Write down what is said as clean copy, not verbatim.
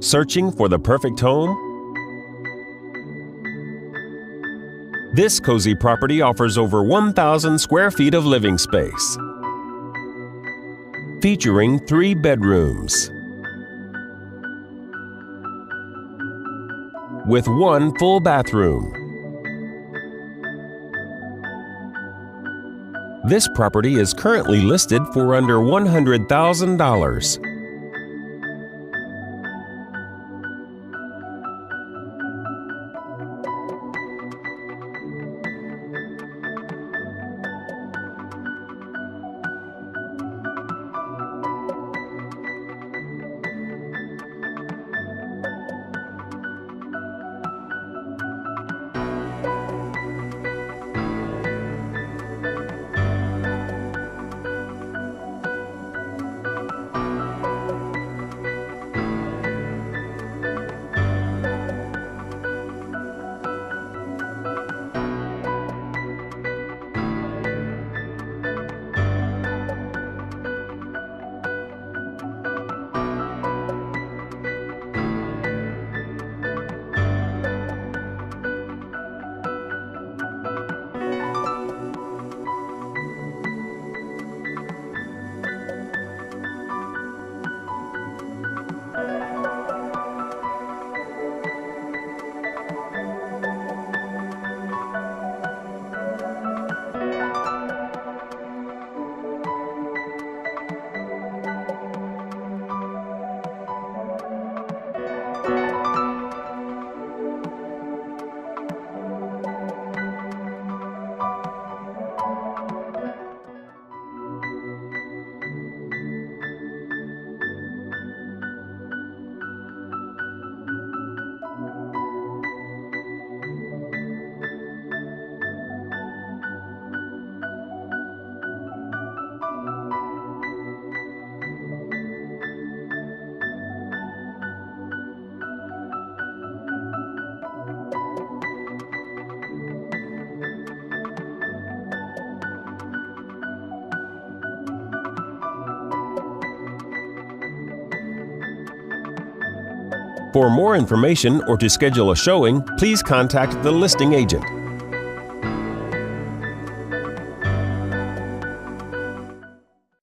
Searching for the perfect home? This cozy property offers over 1,000 square feet of living space, featuring 3 bedrooms with 1 full bathroom. This property is currently listed for under $100,000. For more information or to schedule a showing, please contact the listing agent.